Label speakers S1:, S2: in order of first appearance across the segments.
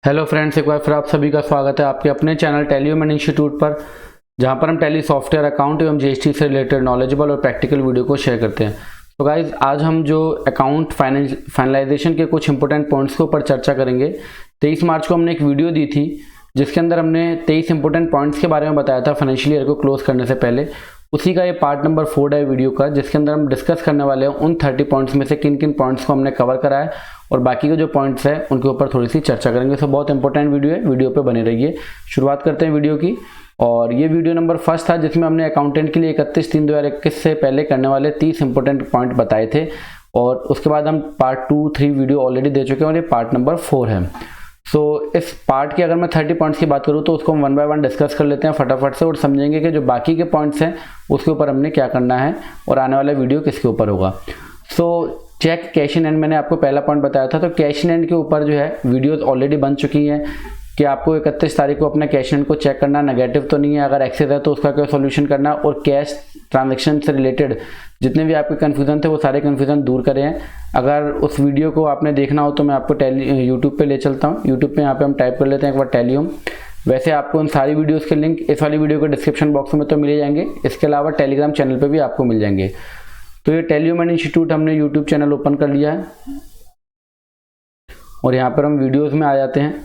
S1: Hello friends, एक बार फिर आप सभी का स्वागत है आपके अपने चैनल टैली ह्यूमन इंस्टीट्यूट पर, जहां पर हम टैली सॉफ्टवेयर, अकाउंट एवं जीएसटी से रिलेटेड नॉलेजेबल और प्रैक्टिकल वीडियो को शेयर करते हैं। तो गाइज, आज हम जो अकाउंट फाइनलाइजेशन के कुछ इंपॉर्टेंट पॉइंट्स के ऊपर चर्चा करेंगे। 23 मार्च को हमने एक वीडियो दी थी जिसके अंदर हमने 23 इंपॉर्टेंट पॉइंट्स के बारे में बताया था फाइनेंशियल ईयर को क्लोज करने से पहले। उसी का ये पार्ट नंबर 4 है वीडियो का, जिसके अंदर हम डिस्कस करने वाले हैं उन 30 पॉइंट्स में से किन किन पॉइंट्स को हमने कवर करा है और बाकी के जो पॉइंट्स हैं उनके ऊपर थोड़ी सी चर्चा करेंगे। तो बहुत इंपॉर्टेंट वीडियो है, वीडियो पे बने रहिए। शुरुआत करते हैं वीडियो की। और ये वीडियो नंबर 1 था जिसमें हमने अकाउंटेंट के लिए 31/3/2021 से पहले करने वाले 30 इंपॉर्टेंट पॉइंट बताए थे। और उसके बाद हम पार्ट 2, 3 वीडियो ऑलरेडी दे चुके हैं और ये पार्ट नंबर 4 है। इस पार्ट की अगर मैं 30 पॉइंट्स की बात करूं तो उसको हम 1 बाय 1 डिस्कस कर लेते हैं फटाफट से और समझेंगे कि जो बाकी के पॉइंट्स हैं उसके ऊपर हमने क्या करना है और आने वाला वीडियो किसके ऊपर होगा। चेक कैश इन हैंड, मैंने आपको पहला पॉइंट बताया था। तो कैश इन हैंड के ऊपर जो है वीडियोस ऑलरेडी बन चुकी हैं कि आपको 31 तारीख को अपना कैश इन हैंड को चेक करना, नेगेटिव तो नहीं है, अगर एक्सेस है तो उसका क्या सोल्यूशन करना, और कैश ट्रांजैक्शन से रिलेटेड जितने भी आपके कन्फ्यूजन थे वो सारे कन्फ्यूजन दूर करें हैं। अगर उस वीडियो को आपने देखना हो तो मैं आपको यूट्यूब पे ले चलता हूँ। यूट्यूब पे यहाँ पे हम टाइप कर लेते हैं एक बार टैलीहोम। वैसे आपको उन सारी वीडियोस के लिंक इस वाली वीडियो के डिस्क्रिप्शन बॉक्स में तो मिल जाएंगे, इसके अलावा टेलीग्राम चैनल पर भी आपको मिल जाएंगे। तो ये टैली ह्यूमन इंस्टीट्यूट हमने यूट्यूब चैनल ओपन कर लिया है और यहाँ पर हम वीडियोस में आ जाते हैं।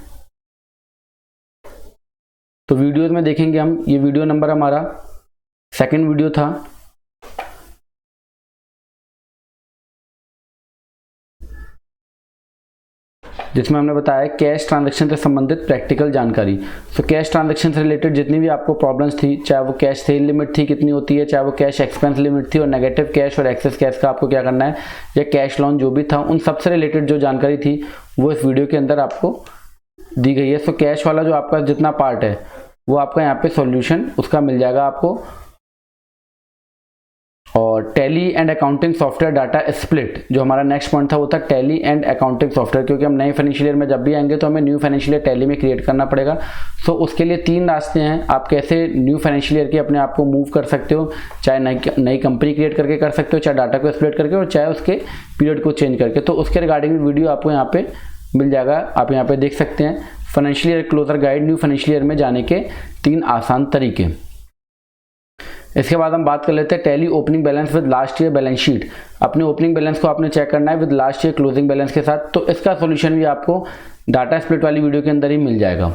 S1: तो वीडियोस में देखेंगे हम, ये वीडियो नंबर हमारा 2nd वीडियो था। जिसमें हमने बताया कैश ट्रांजैक्शन से संबंधित प्रैक्टिकल जानकारी। कैश ट्रांजैक्शन से रिलेटेड जितनी भी आपको प्रॉब्लम्स थी, चाहे वो कैश सेल लिमिट थी कितनी होती है, चाहे वो कैश एक्सपेंस लिमिट थी, और नेगेटिव कैश और एक्सेस कैश का आपको क्या करना है, या कैश लोन जो भी था, उन सबसे रिलेटेड जो जानकारी थी वो इस वीडियो के अंदर आपको दी गई है। कैश वाला जो आपका जितना पार्ट है वो आपका यहाँ पे सॉल्यूशन उसका मिल जाएगा आपको। और tally and accounting software data split, जो हमारा नेक्स्ट पॉइंट था वो था टैली एंड अकाउंटिंग सॉफ्टवेयर, क्योंकि हम नए फाइनेंशियल ईयर में जब भी आएंगे तो हमें न्यू फाइनेंशियल ईयर टैली में क्रिएट करना पड़ेगा। उसके लिए 3 रास्ते हैं, आप कैसे न्यू फाइनेंशियल ईयर के अपने आप को मूव कर सकते हो। चाहे नई कंपनी क्रिएट करके कर सकते हो, चाहे डाटा को स्प्लिट करके, और चाहे उसके पीरियड को चेंज करके। तो उसके रिगार्डिंग वीडियो आपको यहाँ पे मिल जाएगा, आप यहाँ पे देख सकते हैं। Financial year closure guide, new financial year में जाने के 3 आसान तरीके। इसके बाद हम बात कर लेते हैं tally opening balance with last year balance sheet. अपने ओपनिंग बैलेंस को आपने चेक करना है with last year closing balance के साथ। तो इसका सॉल्यूशन भी आपको डाटा स्प्लिट वाली वीडियो के अंदर ही मिल जाएगा।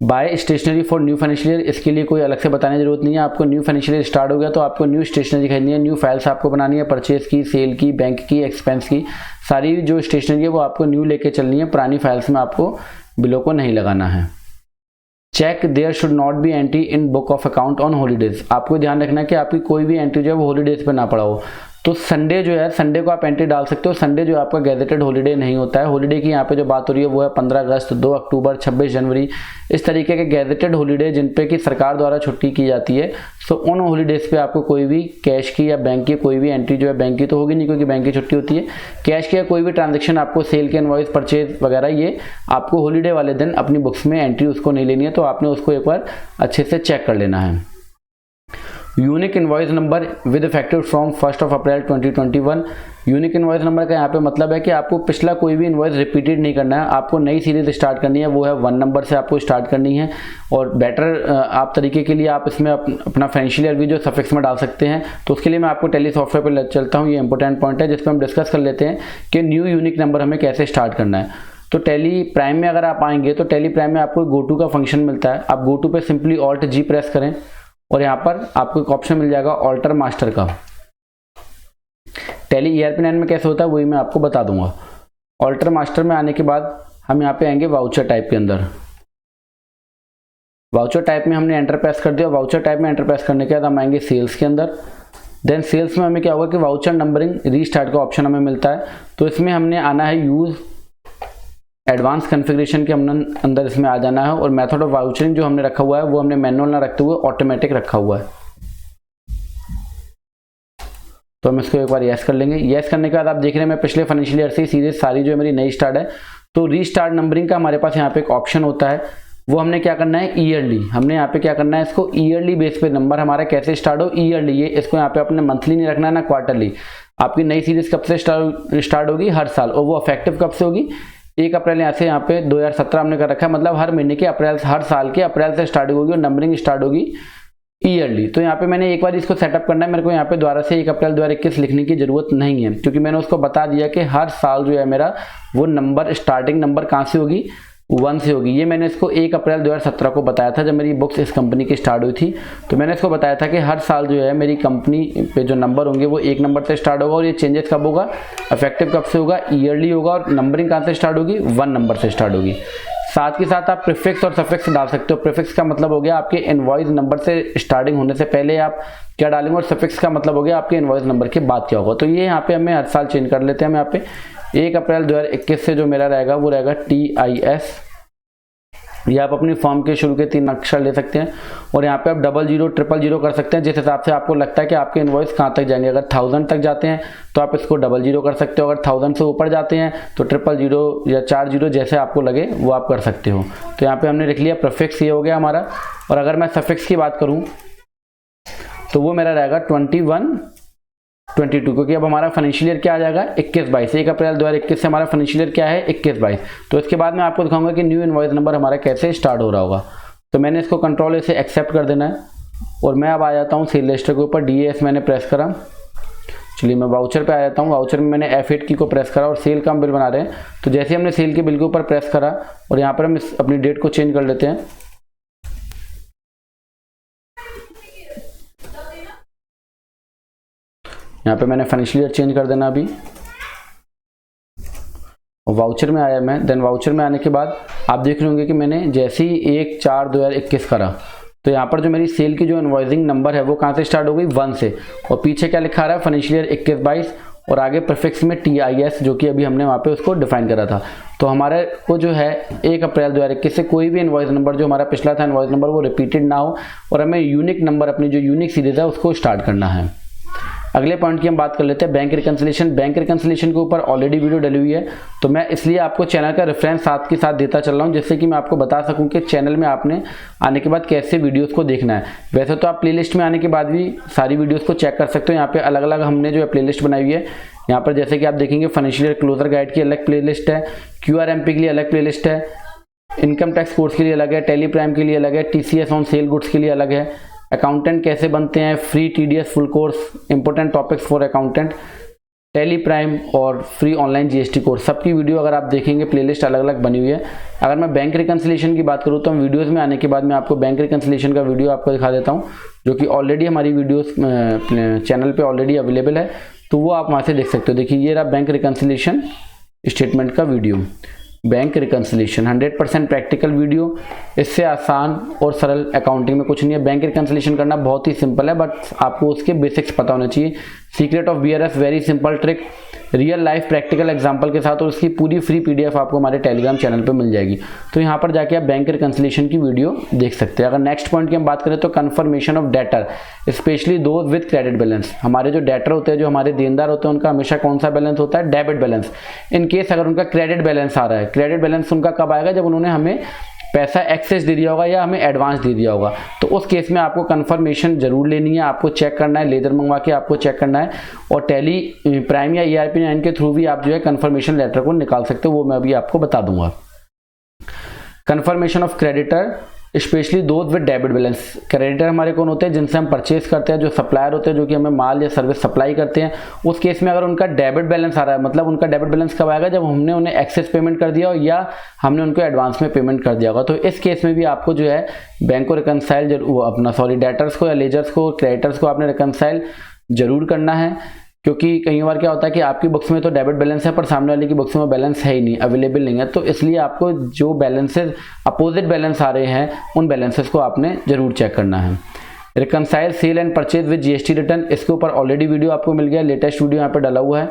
S1: Buy stationery for new financial year, इसके लिए कोई अलग से बताने की जरूरत नहीं है। आपको न्यू फाइनेंशियल ईयर स्टार्ट हो गया तो आपको न्यू स्टेशनरी खरीदनी है, न्यू फाइल्स आपको बनानी है, परचेज की, सेल की, बैंक की, एक्सपेंस की, सारी जो स्टेशनरी है वो आपको न्यू लेके चलनी है। पुरानी फाइल्स में आपको बिलों को नहीं लगाना है। Check there should not be entry in book of account on holidays, आपको ध्यान रखना है कि आपकी कोई भी एंट्री जो है वो हॉलीडेज पे ना पड़ा हो। तो संडे जो है, संडे को आप एंट्री डाल सकते हो। संडे जो आपका गैजेटेड हॉलीडे नहीं होता है। हॉलीडे की यहाँ पे जो बात हो रही है वो है 15 अगस्त, 2 अक्टूबर, 26 जनवरी, इस तरीके के गैजेटेड हॉलीडे जिन पे कि सरकार द्वारा छुट्टी की जाती है। उन हॉलीडेज पे आपको कोई भी कैश की या बैंक की कोई भी एंट्री जो है, बैंक की तो होगी नहीं क्योंकि बैंक की छुट्टी होती है, कैश की या कोई भी ट्रांजेक्शन आपको सेल के इनवॉइस, परचेज वगैरह, ये आपको हॉलीडे वाले दिन अपनी बुक्स में एंट्री उसको नहीं लेनी है। तो आपने उसको एक बार अच्छे से चेक कर लेना है। Unique invoice number with effective from 1 April 2021। Unique invoice number का यहाँ पे मतलब है कि आपको पिछला कोई भी इनवॉइस रिपीटेड नहीं करना है, आपको नई सीरीज स्टार्ट करनी है, वो है 1 नंबर से आपको स्टार्ट करनी है। और बेटर आप तरीके के लिए आप इसमें अपना फाइनेंशियल ईयर भी जो सफिक्स में डाल सकते हैं। तो उसके लिए मैं आपको टैली सॉफ्टवेयर पर ले चलता हूँ। ये इंपॉर्टेंट पॉइंट है जिसपे हम डिस्कस कर लेते हैं कि न्यू यूनिक नंबर हमें कैसे स्टार्ट करना है। तो टैली प्राइम में अगर आप आएंगे तो टैली प्राइम में आपको गो टू का फंक्शन मिलता है। आप गो टू पे सिंपली Alt G प्रेस करें और यहाँ पर आपको एक ऑप्शन मिल जाएगा ऑल्टर मास्टर का। टैली ERP9 में कैसे होता है वही मैं आपको बता दूंगा। ऑल्टर मास्टर में आने के बाद हम यहाँ पे आएंगे वाउचर टाइप के अंदर। वाउचर टाइप में हमने एंटर प्रेस कर दिया। वाउचर टाइप में एंटर प्रेस करने के बाद हम आएंगे सेल्स के अंदर। देन सेल्स में हमें क्या होगा कि वाउचर नंबरिंग रीस्टार्ट का ऑप्शन हमें मिलता है। तो इसमें हमने आना है यूज एडवांस कॉन्फ़िगरेशन के अंदर इसमें आ जाना है। और मेथड ऑफ वाउचरिंग जो हमने रखा हुआ है वो हमने मैनुअल ना रखते हुए ऑटोमेटिक रखा हुआ है। तो हम इसको एक बार यस कर लेंगे। यस करने के बाद आप देख रहे हैं मैं पिछले फाइनेंशियल ईयर से सीरीज सारी जो है मेरी नई स्टार्ट है। तो रीस्टार्ट नंबरिंग का हमारे पास यहाँ पे एक ऑप्शन होता है, वो हमने क्या करना है, ईयरली। हमने यहाँ पे क्या करना है, इसको ईयरली बेस पे नंबर हमारा कैसे स्टार्ट हो, ईयरली। ये इसको यहाँ पे अपने मंथली नहीं रखना है ना क्वार्टरली। आपकी नई सीरीज कब से स्टार्ट होगी, हर साल। और वो इफेक्टिव कब से होगी, 1 अप्रैल यहाँ से यहाँ पे 2017 हमने कर रखा है, मतलब हर महीने के अप्रैल, हर साल के अप्रैल से स्टार्ट होगी और नंबरिंग स्टार्ट होगी ईयरली। तो यहाँ पे मैंने एक बार इसको सेटअप करना है, मेरे को यहाँ पे दोबारा से 1 अप्रैल 2021 लिखने की जरूरत नहीं है, क्योंकि मैंने उसको बता दिया कि हर साल जो है मेरा वो नंबर, स्टार्टिंग नंबर कहाँ से होगी, 1 से होगी। ये मैंने इसको 1 अप्रैल 2017 को बताया था जब मेरी बुक्स इस कंपनी की स्टार्ट हुई थी। तो मैंने इसको बताया था कि हर साल जो है मेरी कंपनी पे जो नंबर होंगे वो 1 नंबर से स्टार्ट होगा, और ये चेंजेस कब होगा, इफेक्टिव कब से होगा, ईयरली होगा, और नंबरिंग कहाँ से स्टार्ट होगी, 1 नंबर से स्टार्ट होगी। साथ के साथ आप प्रीफिक्स और सफिक्स डाल सकते हो। प्रीफिक्स का मतलब हो गया आपके इनवॉइस नंबर से स्टार्टिंग होने से पहले आप क्या डालेंगे, और सफिक्स का मतलब हो गया आपके इनवॉइस नंबर के बाद क्या होगा। तो ये यहाँ पे हमें हर साल चेंज कर लेते हैं। हम यहाँ पे 1 अप्रैल 2021 से जो मेरा रहेगा वो रहेगा TIS। ये आप अपनी फॉर्म के शुरू के 3 अक्षर ले सकते हैं, और यहाँ पे आप 00, 000 कर सकते हैं, जिस हिसाब से आपको लगता है कि आपके इनवॉइस कहाँ तक जाएंगे। अगर 1000 तक जाते हैं तो आप इसको 00 कर सकते हो, अगर 1000 से ऊपर जाते हैं तो 000 या 40, जैसे आपको लगे वो आप कर सकते हो। तो यहाँ पे हमने लिख लिया प्रीफिक्स, ये हो गया हमारा। और अगर मैं सफिक्स की बात करूँ तो वो मेरा रहेगा 21, 22, क्योंकि अब हमारा फाइनेंशियल ईयर क्या आ जाएगा, 21-22। 1 अप्रैल 2021 से हमारा फाइनेंशियल ईयर क्या है, 21-22। तो इसके बाद मैं आपको दिखाऊंगा कि न्यू इनवॉइस नंबर हमारा कैसे स्टार्ट हो रहा होगा। तो मैंने इसको कंट्रोल से एक्सेप्ट कर देना है, और मैं अब आ जाता हूँ सेल रजिस्टर के ऊपर। DAS मैंने प्रेस करा। चलिए मैं वाउचर पे आ जाता हूँ। वाउचर में मैंने F8 की को प्रेस करा, और सेल का हम बिल बना रहे हैं। तो जैसे हमने सेल के बिल के ऊपर प्रेस करा, और यहाँ पर हम अपनी डेट को चेंज कर लेते हैं। यहाँ पे मैंने फाइनेंशियल ईयर चेंज कर देना अभी। वाउचर में आया मैं। देन वाउचर में आने के बाद आप देख रहे होंगे कि मैंने जैसे ही 1/4/2021 करा, तो यहाँ पर जो मेरी सेल की जो इनवॉइसिंग नंबर है वो कहाँ से स्टार्ट हो गई, 1 से। और पीछे क्या लिखा रहा है, फाइनेंशियल ईयर 21-22, और आगे प्रीफिक्स में TIS, जो कि अभी हमने वहाँ पे उसको डिफाइन करा था। तो हमारे को जो है 1 अप्रैल 2021 से कोई भी इनवॉइस नंबर जो हमारा पिछला था इनवॉइस नंबर वो रिपीटेड ना हो, और हमें यूनिक नंबर, अपनी जो यूनिक सीरीज है उसको स्टार्ट करना है। अगले पॉइंट की हम बात कर लेते हैं, बैंक रिकंसिलिएशन। बैंक रिकंसिलिएशन के ऊपर ऑलरेडी वीडियो डली हुई है, तो मैं इसलिए आपको चैनल का रेफरेंस साथ के साथ देता चल रहा हूं, जिससे कि मैं आपको बता सकूं कि चैनल में आपने आने के बाद कैसे वीडियोस को देखना है। वैसे तो आप प्लेलिस्ट में आने के बाद भी सारी वीडियोस को चेक कर सकते हो। यहाँ पे अलग अलग हमने जो है प्लेलिस्ट बनाई हुई है। यहाँ पर जैसे कि आप देखेंगे फाइनेंशियल क्लोजर गाइड की अलग प्लेलिस्ट है, QRMP के लिए अलग प्लेलिस्ट है, इनकम टैक्स कोर्स के लिए अलग है, टेली प्राइम के लिए अलग है, TCS ऑन सेल गुड्स के लिए अलग है, अकाउंटेंट कैसे बनते हैं, free TDS full course, important topics for accountant, Tally Prime और फ्री ऑनलाइन GST कोर्स, सबकी वीडियो अगर आप देखेंगे प्लेलिस्ट अलग अलग बनी हुई है। अगर मैं बैंक रिकंसिलिएशन की बात करूँ तो हम वीडियोस में आने के बाद मैं आपको बैंक रिकंसिलिएशन का वीडियो आपको दिखा देता हूँ, जो कि ऑलरेडी हमारी वीडियोस चैनल पे ऑलरेडी अवेलेबल है, तो वो आप वहाँ से देख सकते हो। देखिए ये रहा बैंक रिकंसिलिएशन स्टेटमेंट का video. Bank reconciliation 100% practical video, इससे आसान और सरल अकाउंटिंग में कुछ नहीं है। बैंक रिकंसिलिएशन करना बहुत ही सिंपल है, बट आपको उसके बेसिक्स पता होना चाहिए। Secret of BRS, very simple trick, real life practical example के साथ, और उसकी पूरी फ्री PDF आपको हमारे टेलीग्राम चैनल पे मिल जाएगी। तो यहाँ पर जाके आप बैंक रिकंसिलिएशन की वीडियो देख सकते हैं। अगर नेक्स्ट पॉइंट की हम बात करें तो confirmation of debtor, specially those with credit balance. हमारे जो डेटर होते हैं, जो हमारे देनदार होते हैं, उनका हमेशा कौन सा बैलेंस होता है, डेबिट बैलेंस। इन केस अगर उनका क्रेडिट बैलेंस आ रहा है, क्रेडिट बैलेंस उनका कब आएगा, जब उन्होंने हमें पैसा एक्सेस दे दिया होगा या हमें एडवांस दे दिया होगा। तो उस केस में आपको कंफर्मेशन जरूर लेनी है, आपको चेक करना है, लेजर मंगवा के आपको चेक करना है, और टेली प्राइम या ERP 9 के थ्रू भी आप जो है कंफर्मेशन लेटर को निकाल सकते हो, वो मैं अभी आपको बता दूंगा। Confirmation of creditor, specially those with debit balance. Creditor हमारे कौन होते हैं, जिनसे हम परचेज करते हैं, जो सप्लायर होते हैं, जो कि हमें माल या सर्विस सप्लाई करते हैं। उस केस में अगर उनका डेबिट बैलेंस आ रहा है, मतलब उनका डेबिट बैलेंस कब आएगा, जब हमने उन्हें एक्सेस पेमेंट कर दिया हो या हमने उनको एडवांस में पेमेंट कर दिया होगा। तो इस केस में भी आपको जो है बैंक को रिकंसाइल डेटर्स को या लेजर्स को, क्रेडिटर्स को आपने रिकंसाइल जरूर करना है, क्योंकि कई बार क्या होता है कि आपकी बुक्स में तो डेबिट बैलेंस है पर सामने वाले की बुक्स में बैलेंस है ही नहीं, अवेलेबल नहीं है। तो इसलिए आपको जो बैलेंसेस अपोजिट बैलेंस आ रहे हैं, उन बैलेंसेस को आपने जरूर चेक करना है। Reconcile sale and purchase with GST return, इसके ऊपर ऑलरेडी वीडियो आपको मिल गया, लेटेस्ट वीडियो यहाँ पे डाला हुआ है।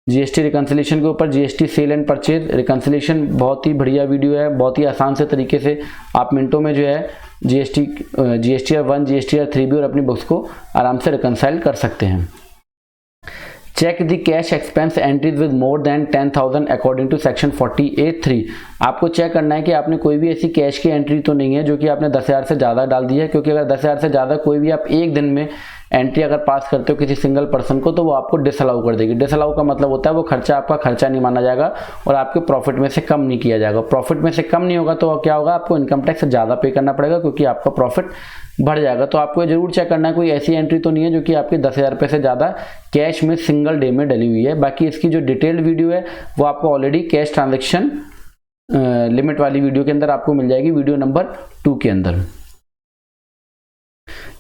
S1: GST रिकंसिलिएशन के ऊपर, GST sale and purchase reconciliation बहुत ही बढ़िया वीडियो है, बहुत ही आसान से तरीके से आप मिनटों में जो है GSTR 1, GSTR 3 भी और अपनी बुक्स को आराम से रिकंसाइल कर सकते हैं। Check the cash expense entries with more than 10,000 according to section 48(3). आपको चेक करना है कि आपने कोई भी ऐसी कैश की एंट्री तो नहीं है जो कि आपने 10,000 से ज़्यादा डाल दी है, क्योंकि अगर 10,000 से ज़्यादा कोई भी आप एक दिन में एंट्री अगर पास करते हो किसी सिंगल पर्सन को तो वो आपको डिसअलाउ कर देगी। डिसअलाउ का मतलब होता है वो खर्चा आपका खर्चा नहीं माना जाएगा और आपके प्रॉफिट में से कम नहीं किया जाएगा। प्रॉफिट में से कम नहीं होगा तो क्या होगा, आपको इनकम टैक्स ज़्यादा पे करना पड़ेगा क्योंकि आपका प्रॉफिट बढ़ जाएगा। तो आपको ये जरूर चेक करना है कोई ऐसी एंट्री तो नहीं है जो कि आपके 10,000 रुपये से ज़्यादा कैश में सिंगल डे में डली हुई है। बाकी इसकी जो डिटेल्ड वीडियो है वो आपको ऑलरेडी कैश ट्रांजेक्शन लिमिट वाली वीडियो के अंदर आपको मिल जाएगी, वीडियो नंबर 2 के अंदर।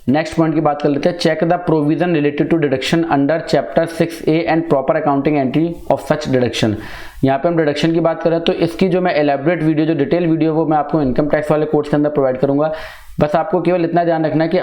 S1: नेक्स्ट पॉइंट की बात कर लेते हैं, check the provision related to deduction under chapter 6A and proper accounting entry of such deduction. यहाँ पे हम डिडक्शन की बात करें तो इसकी जो मैं एलैबोरेट वीडियो, जो डिटेल वीडियो वो मैं आपको इनकम टैक्स वाले कोर्स के अंदर प्रोवाइड करूंगा। बस आपको केवल इतना ध्यान रखना है कि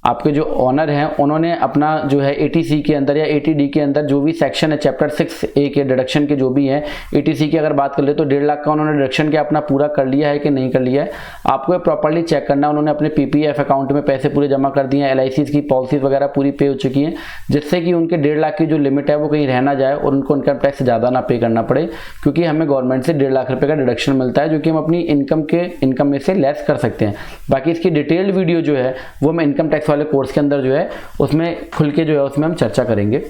S1: आपके जो ऑनर हैं उन्होंने अपना जो है 80C के अंदर या 80D के अंदर जो भी सेक्शन है चैप्टर 6A के डिडक्शन के जो भी हैं, 80C की अगर बात कर ले तो 1.5 लाख का उन्होंने डिडक्शन के अपना पूरा कर लिया है कि नहीं कर लिया है, आपको प्रॉपर्ली चेक करना है। उन्होंने अपने PPF अकाउंट में पैसे पूरे जमा कर दिए हैं, LICs की पॉलिसीज वगैरह पूरी पे हो चुकी हैं, जिससे कि उनके 1.5 लाख की जो लिमिट है वो कहीं रह ना जाए और उनको इनकम टैक्स ज़्यादा ना पे करना पड़े, क्योंकि हमें गवर्नमेंट से 1.5 लाख रुपये का डिडक्शन मिलता है जो कि हम अपनी इनकम में से लेस कर सकते हैं। बाकी इसकी डिटेल्ड वीडियो जो है वो मैं इनकम टैक्स वाले कोर्स के अंदर जो है उसमें खुल के जो है उसमें हम चर्चा करेंगे।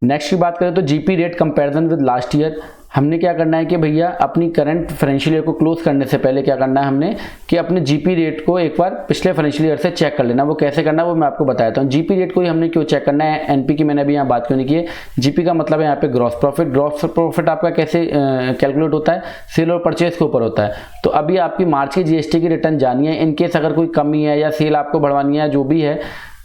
S1: नेक्स्ट की बात करें तो GP rate comparison with last year. हमने क्या करना है कि भैया अपनी करंट फाइनेंशियल ईयर को क्लोज करने से पहले क्या करना है हमने कि अपने जीपी रेट को एक बार पिछले फाइनेंशियल ईयर से चेक कर लेना। वो कैसे करना है वो मैं आपको बताता हूँ। जीपी रेट को ही हमने क्यों चेक करना है, एनपी की मैंने अभी यहाँ बात क्यों नहीं की है। जीपी का मतलब है यहाँ पे ग्रॉस प्रॉफिट। ग्रॉस प्रॉफिट आपका कैसे कैलकुलेट होता है, सेल और परचेज के ऊपर होता है। तो अभी आपकी मार्च की जीएसटी की रिटर्न जानी है, इनकेस अगर कोई कमी है या सेल आपको बढ़वानी है जो भी है,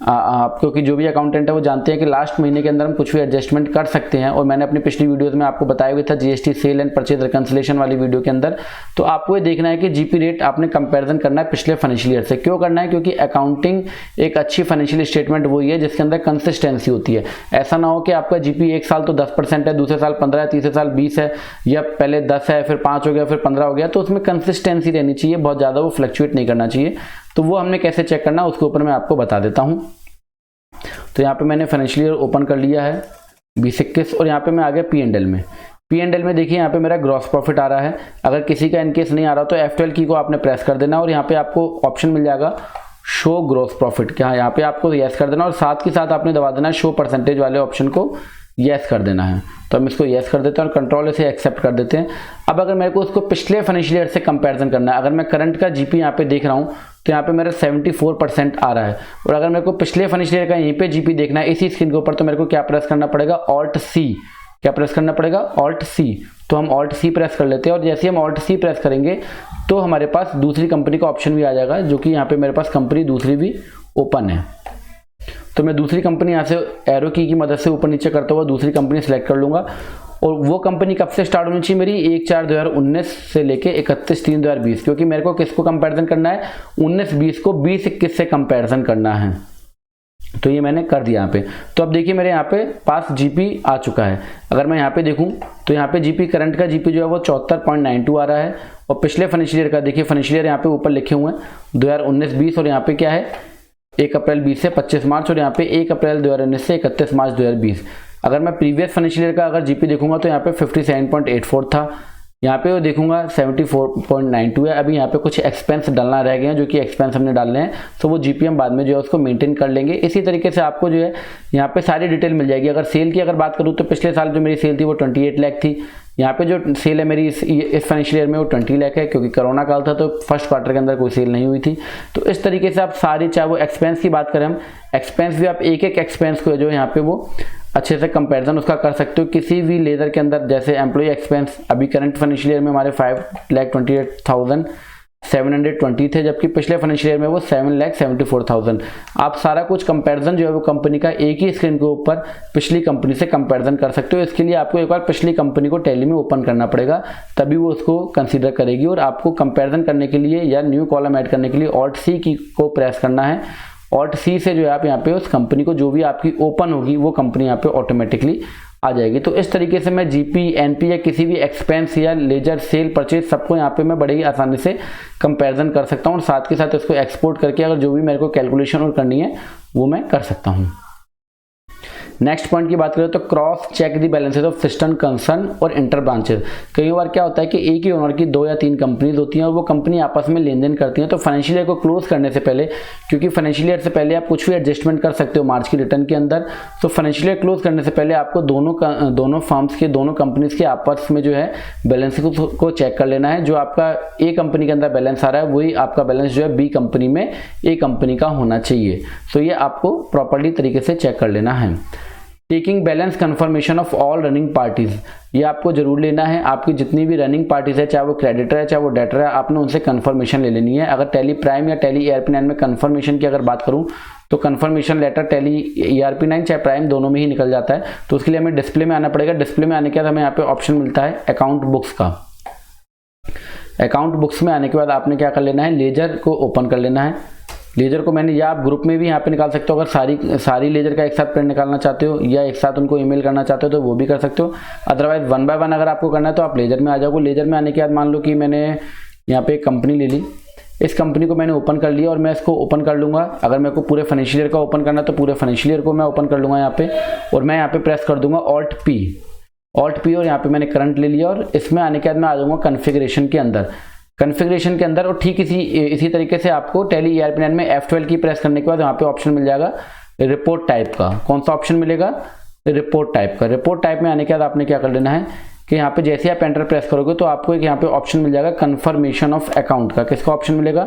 S1: क्योंकि जो भी अकाउंटेंट है वो जानते हैं कि लास्ट महीने के अंदर हम कुछ भी एडजस्टमेंट कर सकते हैं, और मैंने अपनी पिछली वीडियोस में आपको बताया हुआ था GST cell and purchase reconciliation वाली वीडियो के अंदर। तो आपको ये देखना है कि जीपी रेट आपने कंपैरिजन करना है पिछले फाइनेंशियल ईयर से। क्यों करना है, क्योंकि अकाउंटिंग एक अच्छी फाइनेंशियल स्टेटमेंट वही है जिसके अंदर कंसिस्टेंसी होती है। ऐसा ना हो कि आपका जीपी एक साल तो 10% है, दूसरे साल 15 है, तीसरे साल 20 है, या पहले 10 है फिर 5 हो गया फिर 15 हो गया। तो उसमें कंसिस्टेंसी रहनी चाहिए, बहुत ज़्यादा वो फ्लक्चुएट नहीं करना चाहिए। तो वो हमने कैसे चेक करना उसके ऊपर मैं आपको बता देता हूँ। तो यहाँ पे मैंने फाइनेंशियल ईयर ओपन कर लिया है 2021 और यहाँ पे मैं आ गया P&L में। P&L में देखिए यहाँ पे मेरा ग्रॉस प्रॉफिट आ रहा है। अगर किसी का इनकेस नहीं आ रहा तो F12 की को आपने प्रेस कर देना और यहाँ पे आपको ऑप्शन मिल जाएगा शो ग्रॉस प्रॉफिट। क्या यहाँ पे आपको यस कर देना और साथ के साथ आपने दबा देना शो परसेंटेज वाले ऑप्शन को यस कर देना है। तो हम इसको यस कर देते हैं और कंट्रोल से एक्सेप्ट कर देते हैं। अब अगर मेरे को उसको पिछले फाइनेंशियल ईयर से कंपैरिजन करना है, अगर मैं करंट का जीपी यहाँ पे देख रहा हूँ तो यहाँ पे मेरा 74% आ रहा है, और अगर मेरे को पिछले फाइनेंशियल ईयर का यहीं पे जीपी देखना है इसी स्क्रीन के ऊपर, तो मेरे को क्या प्रेस करना पड़ेगा, ऑल्ट सी। क्या प्रेस करना पड़ेगा, ऑल्ट सी। तो हम ऑल्ट सी प्रेस कर लेते हैं और जैसे हम ऑल्ट सी प्रेस करेंगे तो हमारे पास दूसरी कंपनी का ऑप्शन भी आ जाएगा, जो कि यहाँ पे मेरे पास कंपनी दूसरी भी ओपन है। तो मैं दूसरी कंपनी यहाँ से एरो की मदद से ऊपर नीचे करता हुआ दूसरी कंपनी सेलेक्ट कर लूँगा। और वो कंपनी कब से स्टार्ट होनी चाहिए मेरी, 1/4/2019 से लेके 31/3/2020, क्योंकि मेरे को किसको कंपैरिजन करना है, 19-20 को 20-21 से कंपैरिजन करना है। तो ये मैंने कर दिया यहाँ पे। तो अब देखिए मेरे यहाँ पे पास जीपी आ चुका है। अगर मैं यहाँ पे देखूँ तो यहाँ पे जीपी करंट का जीपी जो है वो 74.92 आ रहा है, और पिछले फाइनेंशियल ईयर का देखिए, फाइनेंशियल ईयर यहाँ पे ऊपर लिखे हुए हैं 2019-20, और यहाँ पे क्या है 1 अप्रैल 20 से 25 मार्च, और यहाँ पे 1 अप्रैल 2019 से 31 मार्च 2020। अगर मैं प्रीवियस फाइनेंशियल ईयर का अगर जीपी देखूंगा तो यहाँ पे 57.84 था, यहाँ पे देखूंगा 74.92 है। अभी यहाँ पे कुछ एक्सपेंस डालना रह गए हैं, जो कि एक्सपेंस हमने डालने हैं, तो वो जीपी हम बाद में जो है उसको मेंटेन कर लेंगे। इसी तरीके से आपको जो है यहाँ पे सारी डिटेल मिल जाएगी। अगर सेल की अगर बात करूँ तो पिछले साल जो मेरी सेल थी वो 28 लाख थी। यहाँ पे जो सेल है मेरी इस फाइनेंशियल ईयर में वो 20 लाख है, क्योंकि कोरोना काल था तो फर्स्ट क्वार्टर के अंदर कोई सेल नहीं हुई थी। तो इस तरीके से आप सारी, चाहे वो एक्सपेंस की बात करें हम, एक्सपेंस भी आप एक एक एक्सपेंस को जो है यहाँ पे वो अच्छे से कंपैरिजन उसका कर सकते हो किसी भी लेजर के अंदर। जैसे एम्प्लॉय एक्सपेंस अभी करंट फाइनेंशियल ईयर में हमारे 5,28,720 थे, जबकि पिछले फाइनेंशियल ईयर में वो 7,74,000। आप सारा कुछ कंपैरिजन जो है वो कंपनी का एक ही स्क्रीन के ऊपर पिछली कंपनी से कंपैरिजन कर सकते हो। इसके लिए आपको एक बार पिछली कंपनी को टैली में ओपन करना पड़ेगा, तभी वो उसको कंसीडर करेगी। और आपको कंपैरिजन करने के लिए या न्यू कॉलम ऐड करने के लिए ऑल्ट सी की को प्रेस करना है। ऑल्ट सी से जो है आप यहाँ पे उस कंपनी को जो भी आपकी ओपन होगी वो कंपनी यहाँ पे ऑटोमेटिकली आ जाएगी। तो इस तरीके से मैं जीपी, एनपी या किसी भी एक्सपेंस या लेजर, सेल, परचेज सबको यहाँ पे मैं बड़े ही आसानी से कंपैरिजन कर सकता हूँ, और साथ के साथ इसको एक्सपोर्ट करके अगर जो भी मेरे को कैलकुलेशन और करनी है वो मैं कर सकता हूँ। नेक्स्ट पॉइंट की बात करें तो cross check the balances of system concern और इंटर ब्रांचेस। कई बार क्या होता है कि एक ही ओनर की 2 या 3 कंपनीज होती हैं और वो कंपनी आपस में लेन देन करती हैं, तो फाइनेंशियल ईयर को क्लोज करने से पहले, क्योंकि फाइनेंशियल ईयर से पहले आप कुछ भी एडजस्टमेंट कर सकते हो मार्च की रिटर्न के अंदर, तो फाइनेंशियल ईयर क्लोज करने से पहले आपको दोनों फर्म्स के, दोनों कंपनीज के आपस में जो है बैलेंस को चेक कर लेना है। जो आपका ए कंपनी के अंदर बैलेंस आ रहा है वही आपका बैलेंस जो है बी कंपनी में ए कंपनी का होना चाहिए। तो ये आपको प्रॉपर्ली तरीके से चेक कर लेना है। Taking balance confirmation of all running parties, ये आपको जरूर लेना है। आपकी जितनी भी रनिंग पार्टीज है, चाहे वो क्रेडिटर है चाहे वो डेटर है, आपने उनसे कंफर्मेशन ले लेनी है। अगर टैली प्राइम या टैली ERP9 में कंफर्मेशन की अगर बात करूं तो कंफर्मेशन लेटर टैली ERP9 चाहे प्राइम दोनों में ही निकल जाता है। तो उसके लिए हमें डिस्प्ले में आना पड़ेगा। डिस्प्ले में आने के बाद हमें यहाँ पे ऑप्शन मिलता है अकाउंट बुक्स का। अकाउंट बुक्स में आने के बाद आपने क्या कर लेना है, लेजर को ओपन कर लेना है। लेजर को मैंने, या आप ग्रुप में भी यहाँ पे निकाल सकते हो, अगर सारी लेजर का एक साथ प्रिंट निकालना चाहते हो या एक साथ उनको ईमेल करना चाहते हो तो वो भी कर सकते हो। अदरवाइज 1 बाय 1 अगर आपको करना है तो आप लेजर में आ जाओगे। लेजर में आने के बाद मान लो कि मैंने यहाँ पे एक कंपनी ले ली, इस कंपनी को मैंने ओपन कर लिया और मैं इसको ओपन कर लूँगा। अगर मेरे को पूरे फाइनेंशियल ईयर का ओपन करना है तो पूरे फाइनेंशियल ईयर को मैं ओपन कर लूँगा यहाँ पे, और मैं यहाँ पे प्रेस कर दूंगा Alt P और यहाँ पे मैंने करंट ले लिया। और इसमें आने के बाद मैं आ जाऊँगा कॉन्फ़िगरेशन के अंदर और ठीक इसी तरीके से आपको टैली ERP9 में F12 की प्रेस करने के बाद यहाँ पे ऑप्शन मिल जाएगा रिपोर्ट टाइप का। कौन सा ऑप्शन मिलेगा, रिपोर्ट टाइप का। रिपोर्ट टाइप में आने के बाद आपने क्या कर लेना है कि यहाँ पे जैसे आप एंटर प्रेस करोगे तो आपको एक यहाँ पे ऑप्शन मिल जाएगा कन्फर्मेशन ऑफ अकाउंट का। किसका ऑप्शन मिलेगा,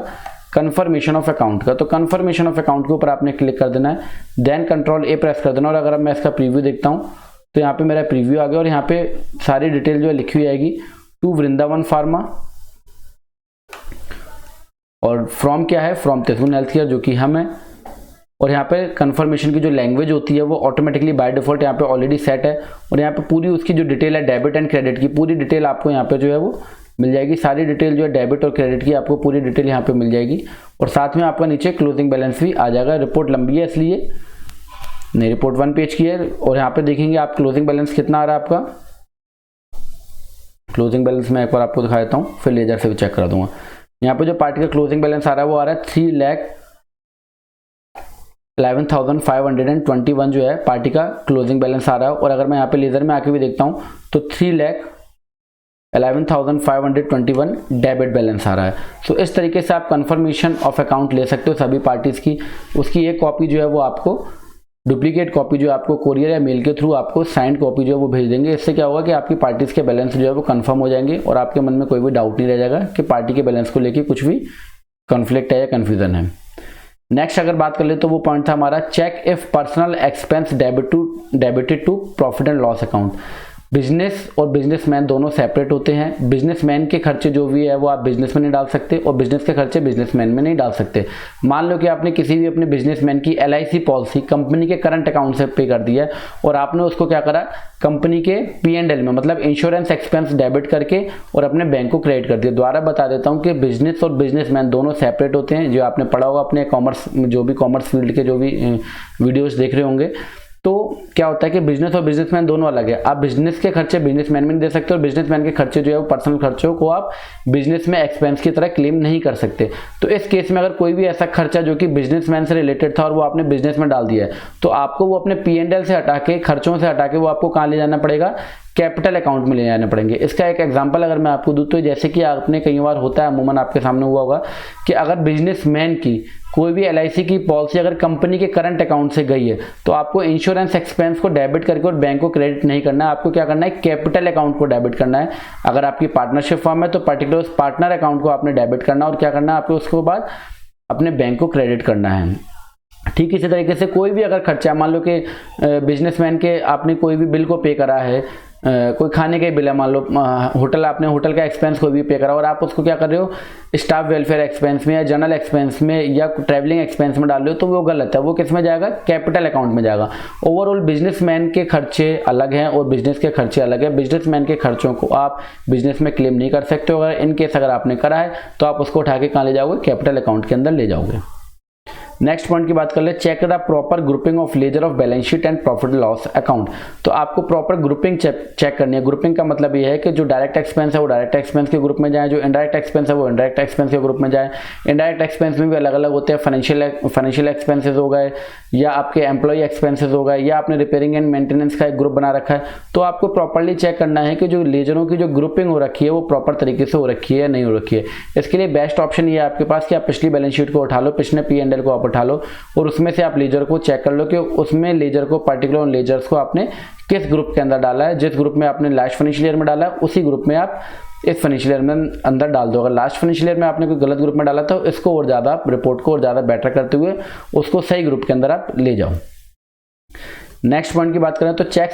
S1: कन्फर्मेशन ऑफ अकाउंट का। तो कन्फर्मेशन ऑफ अकाउंट के ऊपर आपने क्लिक कर देना है, देन कंट्रोल A प्रेस कर देना। और अगर अब मैं इसका प्रीव्यू देखता हूँ तो यहाँ पे मेरा प्रीव्यू आ गया और यहाँ पे सारी डिटेल जो है लिखी हुई आएगी, टू वृंदावन फार्मा, और फ्रॉम क्या है, फ्रॉम तेजपुर हेल्थ केयर जो कि हम है। और यहाँ पे कंफर्मेशन की जो लैंग्वेज होती है वो ऑटोमेटिकली बाय डिफॉल्ट यहाँ पे ऑलरेडी सेट है। और यहाँ पे पूरी उसकी जो डिटेल है डेबिट एंड क्रेडिट की, पूरी डिटेल आपको यहाँ पे जो है वो मिल जाएगी। सारी डिटेल जो है डेबिट और क्रेडिट की आपको पूरी डिटेल यहाँ पे मिल जाएगी। और साथ में आपका नीचे क्लोजिंग बैलेंस भी आ जाएगा। रिपोर्ट लंबी है इसलिए नहीं, रिपोर्ट 1 पेज की है। और यहाँ पे देखेंगे आप क्लोजिंग बैलेंस कितना आ रहा है आपका। क्लोजिंग बैलेंस मैं एक बार आपको दिखा देता हूँ, फिर लेजर से भी चेक करा दूंगा। यहाँ पे जो पार्टी का क्लोजिंग बैलेंस आ रहा है वो आ रहा है 3,11,521 जो है पार्टी का क्लोजिंग बैलेंस आ रहा है। और अगर मैं यहाँ पे लेजर में आके भी देखता हूँ तो 3,11,521 डेबिट बैलेंस आ रहा है। तो इस तरीके से आप कंफर्मेशन ऑफ अकाउंट ले सकते हो सभी पार्टीज की। उसकी एक कॉपी जो है वो आपको, डुप्लीकेट कॉपी जो आपको कोरियर या मेल के थ्रू आपको साइंड कॉपी जो है वो भेज देंगे। इससे क्या होगा कि आपकी पार्टीज के बैलेंस जो है वो कंफर्म हो जाएंगे और आपके मन में कोई भी डाउट नहीं रह जाएगा कि पार्टी के बैलेंस को लेके कुछ भी कॉन्फ्लिक्ट है या कन्फ्यूजन है। नेक्स्ट अगर बात कर ले तो वो पॉइंट था हमारा check if personal expense debited to profit and loss account. Business और बिजनेसमैन दोनों सेपरेट होते हैं। बिजनेसमैन के खर्चे जो भी है वो आप बिजनेस में नहीं डाल सकते और बिजनेस के खर्चे बिजनेसमैन में नहीं डाल सकते। मान लो कि आपने किसी भी अपने बिजनेसमैन की LIC पॉलिसी कंपनी के करंट अकाउंट से पे कर दी है और आपने उसको क्या करा, कंपनी के P&L में मतलब इंश्योरेंस एक्सपेंस डेबिट करके और अपने बैंक को क्रेडिट कर दिया। दोबारा बता देता हूँ कि बिजनेस और बिजनेसमैन दोनों सेपरेट होते हैं। जो आपने पढ़ा होगा अपने कॉमर्स, जो भी कॉमर्स फील्ड के जो भी वीडियोस देख रहे होंगे, तो क्या होता है कि बिजनेस और बिजनेसमैन दोनों अलग है। आप बिजनेस के खर्चे बिजनेसमैन में नहीं दे सकते और बिजनेसमैन के खर्चे जो है वो पर्सनल खर्चों को आप बिजनेस में एक्सपेंस की तरह क्लेम नहीं कर सकते। तो इस केस में अगर कोई भी ऐसा खर्चा जो कि बिजनेसमैन से रिलेटेड था और वो आपने बिजनेस में डाल दिया है तो आपको वो अपने P&L से हटा के, खर्चों से हटा के वो आपको कहाँ ले जाना पड़ेगा, कैपिटल अकाउंट में ले जाने पड़ेंगे। इसका एक एग्जांपल अगर मैं आपको दूं तो जैसे कि आपने कई बार होता है, अमूमन आपके सामने हुआ होगा कि अगर बिजनेसमैन की कोई भी LIC की पॉलिसी अगर कंपनी के करंट अकाउंट से गई है तो आपको इंश्योरेंस एक्सपेंस को डेबिट करके और बैंक को क्रेडिट नहीं करना है, आपको क्या करना है, कैपिटल अकाउंट को डेबिट करना है। अगर आपकी पार्टनरशिप फर्म है तो पर्टिकुलर उस पार्टनर अकाउंट को आपने डेबिट करना है और क्या करना है, आपको उसके बाद अपने बैंक को क्रेडिट करना है। ठीक इसी तरीके से कोई भी अगर खर्चा, मान लो कि बिजनेसमैन के आपने कोई भी बिल को पे करा है, कोई खाने का बिल है, मान लो होटल, आपने होटल का एक्सपेंस कोई भी पे करा और आप उसको क्या कर रहे हो, स्टाफ वेलफेयर एक्सपेंस में या जनरल एक्सपेंस में या ट्रैवलिंग एक्सपेंस में डाल रहे हो, तो वो गलत है। वो किस में जाएगा, कैपिटल अकाउंट में जाएगा। ओवरऑल बिजनेसमैन के खर्चे अलग हैं और बिजनेस के खर्चे अलग है। बिजनेसमैन के खर्चों को आप बिजनेस में क्लेम नहीं कर सकते हो। अगर इन केस अगर आपने करा है तो आप उसको उठा के कहाँ ले जाओगे, कैपिटल अकाउंट के अंदर ले जाओगे। नेक्स्ट पॉइंट की बात कर ले, check the proper grouping of ledger of balance sheet and profit loss account. तो आपको प्रॉपर ग्रुपिंग चेक करनी है। ग्रुपिंग का मतलब ये है कि जो डायरेक्ट एक्सपेंस है वो डायरेक्ट एक्सपेंस के ग्रुप में जाए, जो इनडायरेक्ट एक्सपेंस है वो इनडायरेक्ट एक्सपेंस के ग्रुप में जाए। इनडायरेक्ट एक्सपेंस में भी अलग अलग होते हैं, फाइनेंशियल एक्सपेंसेस हो गए या आपके एम्प्लॉय एक्सपेंसेस होगा, या आपने रिपेयरिंग एंड मेंटेनेंस का एक ग्रुप बना रखा है, तो आपको प्रॉपर्ली चेक करना है कि जो लेजरों की जो ग्रुपिंग हो रखी है वो प्रॉपर तरीके से हो रखी है या नहीं हो रखी है। इसके लिए बेस्ट ऑप्शन ये है आपके पास कि आप पिछली बैलेंस शीट को उठा लो, पिछले P&L को आप उठा लो और उसमें से आप लेजर को चेक कर लो कि उसमें लेजर को, पर्टिकुलर लेजर्स को आपने किस ग्रुप के अंदर डाला है। जिस ग्रुप में आपने लास्ट फाइनेंशियल ईयर में डाला है उसी ग्रुप में आप इस फाइनेंशियल ईयर में अंदर डाल दो। अगर लास्ट फाइनेंशियल ईयर में आपने कोई गलत ग्रुप में डाला तो इसको और ज़्यादा, रिपोर्ट को और ज़्यादा बेटर करते हुए उसको सही ग्रुप के अंदर आप ले जाओ। नेक्स्ट पॉइंट की बात करें तो check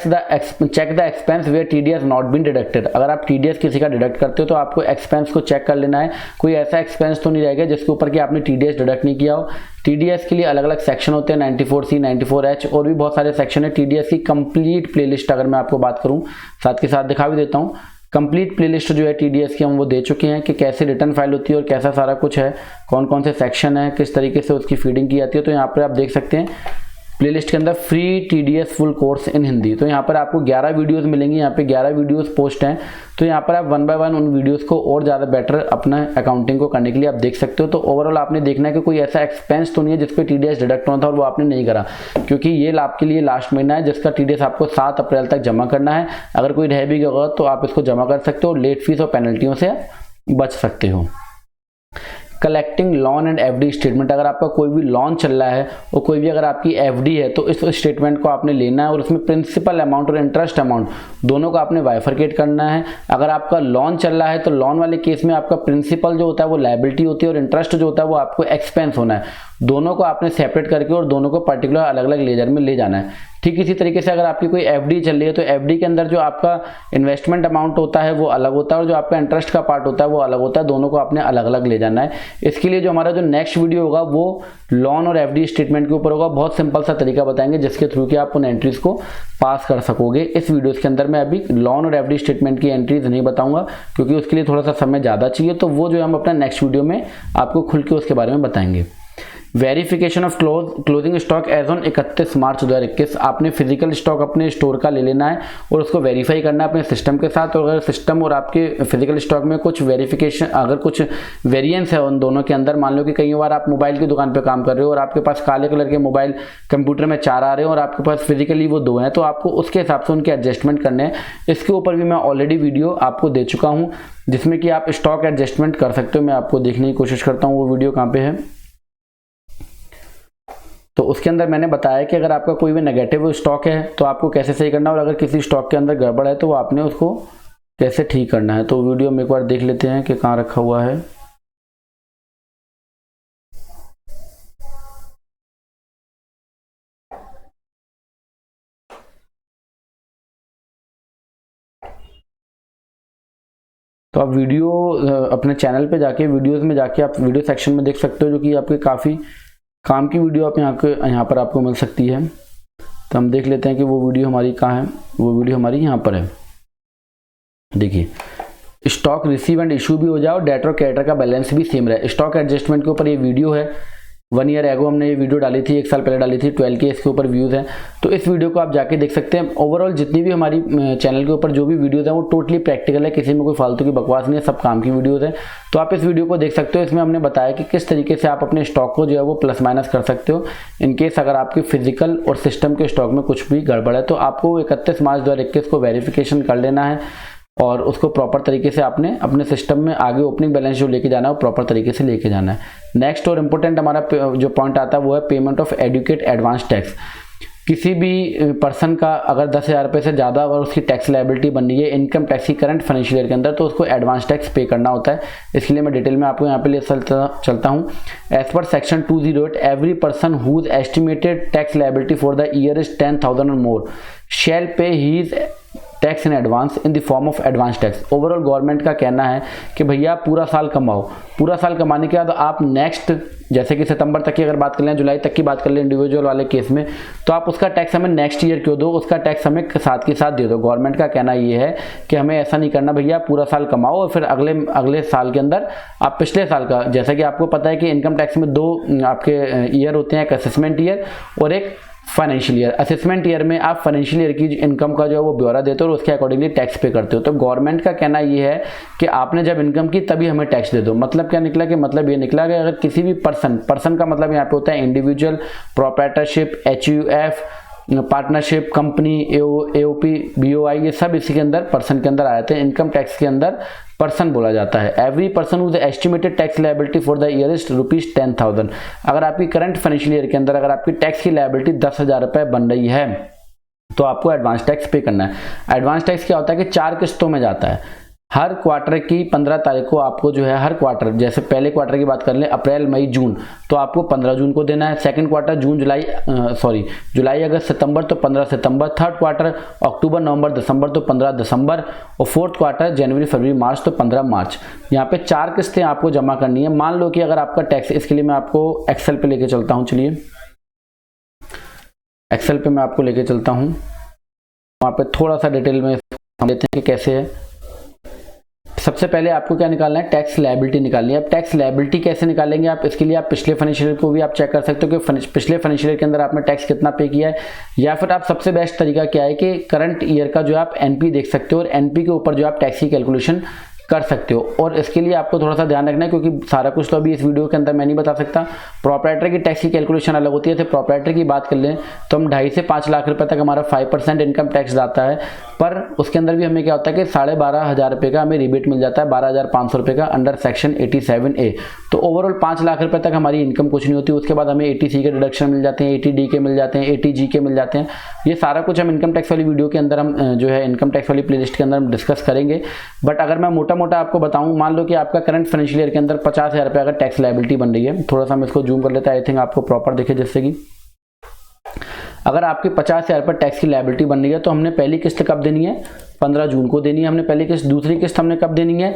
S1: the expense where TDS not been deducted. अगर आप TDS किसी का डिडक्ट करते हो तो आपको एक्सपेंस को चेक कर लेना है, कोई ऐसा एक्सपेंस तो नहीं रहेगा जिसके ऊपर कि आपने TDS डिडक्ट नहीं किया हो। TDS के लिए अलग अलग सेक्शन होते हैं, 94C, 94H और भी बहुत सारे सेक्शन है। TDS की कंप्लीट प्लेलिस्ट अगर मैं आपको बात करूं, साथ के साथ दिखा भी देता हूं, कंप्लीट प्लेलिस्ट जो है TDS की हम वो दे चुके हैं कि कैसे रिटर्न फाइल होती है और कैसा सारा कुछ है, कौन कौन से सेक्शन है, किस तरीके से उसकी फीडिंग की जाती है। तो यहाँ पर आप देख सकते हैं प्लेलिस्ट के अंदर free TDS full course in Hindi. तो यहाँ पर आपको 11 वीडियोस मिलेंगी, यहाँ पे 11 वीडियोस पोस्ट हैं। तो यहाँ पर आप 1 बाय 1 उन वीडियोस को और ज़्यादा बेटर अपना अकाउंटिंग को करने के लिए आप देख सकते हो। तो ओवरऑल आपने देखना है कि कोई ऐसा एक्सपेंस तो नहीं है जिसपे TDS डिडक्ट होना था और वो आपने नहीं करा, क्योंकि ये आपके लिए लास्ट महीना है जिसका TDS आपको 7 अप्रैल तक जमा करना है। अगर कोई रह भी गया तो आप इसको जमा कर सकते हो, लेट फीस और पेनल्टियों से बच सकते हो। Collecting loan and FD statement. अगर आपका कोई भी लोन चल रहा है और कोई भी अगर आपकी FD है तो इस स्टेटमेंट को आपने लेना है और उसमें प्रिंसिपल अमाउंट और इंटरेस्ट अमाउंट दोनों को आपने बाइफरकेट करना है। अगर आपका लोन चल रहा है तो लोन वाले केस में आपका प्रिंसिपल जो होता है वो लायबिलिटी होती है और इंटरेस्ट जो होता है वो आपको एक्सपेंस होना है। दोनों को आपने सेपरेट करके और दोनों को पर्टिकुलर अलग अलग लेजर में ले जाना है। ठीक इसी तरीके से अगर आपकी कोई FD चल रही है तो FD के अंदर जो आपका इन्वेस्टमेंट अमाउंट होता है वो अलग होता है और जो आपका इंटरेस्ट का पार्ट होता है वो अलग होता है। दोनों को आपने अलग अलग ले जाना है। इसके लिए जो हमारा जो नेक्स्ट वीडियो होगा वो लोन और FD स्टेटमेंट के ऊपर होगा। बहुत सिंपल सा तरीका बताएंगे जिसके थ्रू कि आप उन एंट्रीज को पास कर सकोगे। इस वीडियोस के अंदर मैं अभी लोन और FD स्टेटमेंट की एंट्रीज नहीं बताऊंगा क्योंकि उसके लिए थोड़ा सा समय ज़्यादा चाहिए। तो वो जो हम अपना नेक्स्ट वीडियो में आपको खुल के उसके बारे में बताएंगे। Verification of closing stock as on 31 March 2021। आपने फिजिकल स्टॉक अपने स्टोर का ले लेना है और उसको वेरीफाई करना है अपने सिस्टम के साथ। और अगर सिस्टम और आपके फिजिकल स्टॉक में कुछ वेरिफिकेशन, अगर कुछ वेरिएंस है उन दोनों के अंदर, मान लो कि कई बार आप मोबाइल की दुकान पे काम कर रहे हो और आपके पास काले कलर के मोबाइल कंप्यूटर में 4 आ रहे हैं और आपके पास फिजिकली वो 2 हैं, तो आपको उसके हिसाब से उनके एडजस्टमेंट करने हैं। इसके ऊपर भी मैं ऑलरेडी वीडियो आपको दे चुका हूँ जिसमें कि आप स्टॉक एडजस्टमेंट कर सकते हो। मैं आपको देखने की कोशिश करता हूँ वो वीडियो कहाँ पे है। तो उसके अंदर मैंने बताया कि अगर आपका कोई भी नेगेटिव स्टॉक है तो आपको कैसे सही करना है और अगर किसी स्टॉक के अंदर गड़बड़ है तो वो आपने उसको कैसे ठीक करना है। तो वीडियो में एक बार देख लेते हैं कि कहाँ रखा हुआ है। तो आप वीडियो अपने चैनल पे जाके वीडियोस में जाके आप वीडियो सेक्शन में देख सकते हो, जो कि आपके काफ़ी काम की वीडियो आप यहाँ पर आपको मिल सकती है। तो हम देख लेते हैं कि वो वीडियो हमारी कहाँ है। वो वीडियो हमारी यहाँ पर है। देखिए, स्टॉक रिसीव एंड इशू भी हो जाए और डेटर और क्रेडिटर का बैलेंस भी सेम रहे। स्टॉक एडजस्टमेंट के ऊपर ये वीडियो है। 1 ईयर एगो हमने ये वीडियो डाली थी, 1 साल पहले डाली थी। 12 के इसके ऊपर व्यूज़ हैं, तो इस वीडियो को आप जाके देख सकते हैं। ओवरऑल जितनी भी हमारी चैनल के ऊपर जो भी वीडियोज़ हैं वो टोटली प्रैक्टिकल है, किसी में कोई फालतू की बकवास नहीं है, सब काम की वीडियोज़ हैं। तो आप इस वीडियो को देख सकते हो। इसमें हमने बताया कि किस तरीके से आप अपने स्टॉक को जो है वो प्लस माइनस कर सकते हो इनकेस अगर आपके फिजिकल और सिस्टम के स्टॉक में कुछ भी गड़बड़ है। तो आपको 31 मार्च 2021 को वेरिफिकेशन कर लेना है और उसको प्रॉपर तरीके से आपने अपने सिस्टम में आगे ओपनिंग बैलेंस जो लेके जाना है वो प्रॉपर तरीके से लेके जाना है। नेक्स्ट और इम्पोर्टेंट हमारा जो पॉइंट आता है वो है payment of adequate advance tax. किसी भी पर्सन का अगर 10,000 रुपये से ज़्यादा अगर उसकी टैक्स लायबिलिटी बन रही है इनकम टैक्स की करंट फाइनेंशियल ईयर के अंदर, तो उसको एडवांस टैक्स पे करना होता है। इसके लिए मैं डिटेल में आपको यहाँ पे ले चलता हूँ। As per section 208 every person whose estimated tax liability for the year is 10,000 और more shall pay his tax in advance in the form of advance tax. Overall government का कहना है कि भैया पूरा साल कमाओ, पूरा साल कमाने के बाद आप नेक्स्ट, जैसे कि सितंबर तक की अगर बात कर लें, जुलाई तक की बात कर लें इंडिविजुअल वाले केस में, तो आप उसका टैक्स हमें नेक्स्ट ईयर क्यों दो, उसका टैक्स हमें साथ के साथ दे दो। गवर्नमेंट का कहना ये है कि हमें ऐसा नहीं करना भैया, पूरा साल कमाओ और फिर अगले साल के अंदर आप पिछले साल का, जैसा कि आपको पता है कि इनकम टैक्स में 2 आपके ईयर होते हैं, एक असेसमेंट ईयर और एक फाइनेंशियल ईयर। असेसमेंट ईयर में आप फाइनेंशियल ईयर की इनकम का जो है वो ब्यौरा देते हो और उसके अकॉर्डिंगली टैक्स पे करते हो। तो गवर्नमेंट का कहना ये है कि आपने जब इनकम की तभी हमें टैक्स दे दो। मतलब क्या निकला कि मतलब ये निकला कि अगर किसी भी पर्सन का मतलब यहाँ पे होता है individual, proprietorship, HUF, partnership, company, AOP, BOI, ये सब इसी के अंदर पर्सन के अंदर आए थे। इनकम टैक्स के अंदर पर्सन बोला जाता है। Every person whose estimated tax liability for the year is ₹10,000। अगर आपकी करंट फाइनेंशियल ईयर के अंदर अगर आपकी टैक्स की लायबिलिटी 10,000 रुपए बन रही है तो आपको एडवांस टैक्स पे करना है। एडवांस टैक्स क्या होता है कि 4 किस्तों में जाता है। हर क्वार्टर की 15 तारीख को आपको जो है हर क्वार्टर, जैसे पहले क्वार्टर की बात कर लें अप्रैल, मई, जून, तो आपको 15 जून को देना है। सेकंड क्वार्टर जुलाई, अगस्त, सितंबर तो 15 सितंबर। थर्ड क्वार्टर अक्टूबर, नवंबर, दिसंबर तो 15 दिसंबर। और फोर्थ क्वार्टर जनवरी, फरवरी, मार्च तो 15 मार्च। यहाँ पे 4 किस्तें आपको जमा करनी है। मान लो कि अगर आपका टैक्स, इसके लिए मैं आपको एक्सेल पे लेके चलता हूँ। चलिए एक्सेल पे मैं आपको लेके चलता हूँ, वहाँ पे थोड़ा सा डिटेल में हम लेते हैं कि कैसे है। सबसे पहले आपको क्या निकालना है, टैक्स लायबिलिटी निकालनी है। अब टैक्स लायबिलिटी कैसे निकालेंगे आप, इसके लिए आप पिछले फाइनेंशियल ईयर को भी आप चेक कर सकते हो कि पिछले फाइनेंशियल ईयर के अंदर आपने टैक्स कितना पे किया है। या फिर आप सबसे बेस्ट तरीका क्या है कि करंट ईयर का जो आप एनपी देख सकते हो और एनपी के ऊपर जो आप टैक्स की कैलकुलेशन कर सकते हो। और इसके लिए आपको थोड़ा सा ध्यान रखना है क्योंकि सारा कुछ तो अभी इस वीडियो के अंदर मैं नहीं बता सकता। प्रोप्राइटर की टैक्स की कैलकुलेशन अलग होती है। तो प्रोप्राइटर की बात कर लें तो हम 2.5 से 5 लाख रुपए तक हमारा 5% इनकम टैक्स जाता है, पर उसके अंदर भी हमें क्या होता है कि 12,500 रुपए का हमें रिबेट मिल जाता है, 12,500 रुपए का अंडर सेक्शन 87A। तो ओवरऑल 5 लाख रुपए तक हमारी इनकम कुछ नहीं होती। उसके बाद हमें 80C के डिडक्शन मिल जाते हैं, 80D के मिल जाते हैं, 80G के मिल जाते हैं। ये सारा कुछ हम इनकम टैक्स वाली वीडियो के अंदर हम जो है इनकम टैक्स वाली प्लेलिस्ट के अंदर हम डिस्कस करेंगे। बट अगर मैं मोटा मोटा आपको बताऊं, मान लो कि आपका करंट फाइनेंशियल ईयर के अंदर 50,000 रुपए अगर टैक्स लायबिलिटी बन रही है। थोड़ा सा मैं इसको जूम कर लेता है, आई थिंक आपको प्रॉपर दिखे, जिससे कि अगर आपकी 50,000 पर टैक्स की लायबिलिटी बन रही है तो हमने पहली किस्त कब देनी है, 15 जून को देनी है हमने पहली किस्त। दूसरी किस्त हमने कब देनी है,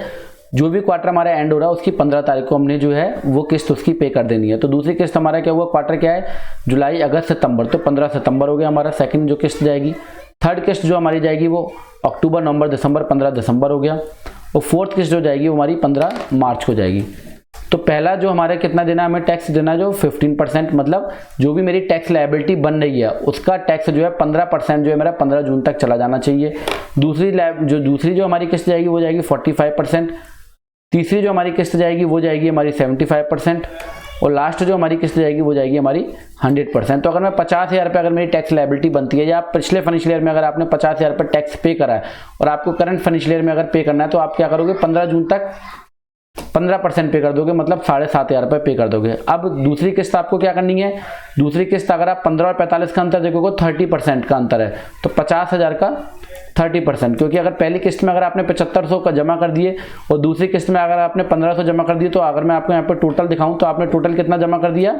S1: जो भी क्वार्टर हमारा एंड हो रहा है उसकी 15 तारीख को हमने जो है वो किस्त उसकी पे कर देनी है। तो दूसरी किस्त हमारा क्या हुआ, क्वार्टर क्या है, जुलाई, अगस्त, सितंबर, तो 15 सितंबर हो गया हमारा सेकंड जो किस्त जाएगी। थर्ड किस्त जो हमारी जाएगी वो अक्टूबर, नवंबर, दिसंबर, 15 दिसंबर हो गया। और फोर्थ किस्त जो जाएगी वो हमारी 15 मार्च को जाएगी। तो पहला जो हमारे कितना देना है, हमें टैक्स देना है जो 15%, मतलब जो भी मेरी टैक्स लायबिलिटी बन रही है उसका टैक्स जो है 15% जो है मेरा 15 जून तक चला जाना चाहिए। दूसरी जो हमारी किस्त जाएगी वो जाएगी 45%। तीसरी जो हमारी किस्त जाएगी वो जाएगी हमारी 75%। और लास्ट जो हमारी किस्त जाएगी वो जाएगी हमारी 100%। तो अगर मैं 50,000 रुपये अगर मेरी टैक्स लायबिलिटी बनती है, या पिछले फाइनेंशियल ईयर में अगर आपने 50,000 रुपये टैक्स पे करा है और आपको करंट फाइनेंशियल ईयर में अगर पे करना है, तो आप क्या करोगे, 15 जून तक 15% पे कर दोगे, मतलब 7,500 रुपये पे कर दोगे। अब दूसरी किस्त आपको क्या करनी है, दूसरी किस्त अगर आप 15 और 45 का अंतर देखोगे 30% का अंतर है, तो 50,000 का 30%। क्योंकि अगर पहली किस्त में अगर आपने 7500 का जमा कर दिए और दूसरी किस्त में अगर आपने 1500 जमा कर दिए, तो अगर मैं आपको यहाँ पे टोटल दिखाऊं तो आपने टोटल कितना जमा कर दिया,